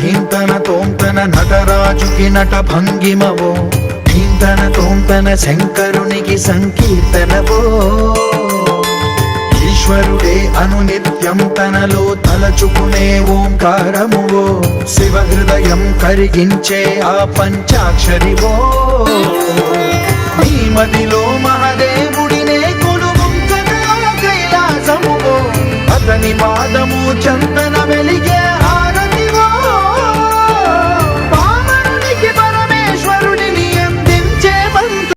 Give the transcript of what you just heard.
ధీంతన తోంతన నటరాజుకి నట భంగిమవో, ధీంతన తోంతన శంకరునికి సంకీర్తనవో. ఈశ్వరుడే అనునిత్యం తనలో తలచుకునే ఓంకారమువో, శివ హృదయం కరిగించే ఆ పంచాక్షరివో. నీ మదిలో మహాదేవుడినే కొలువుంకగా కైలాసమువో, అతని పాదము చందన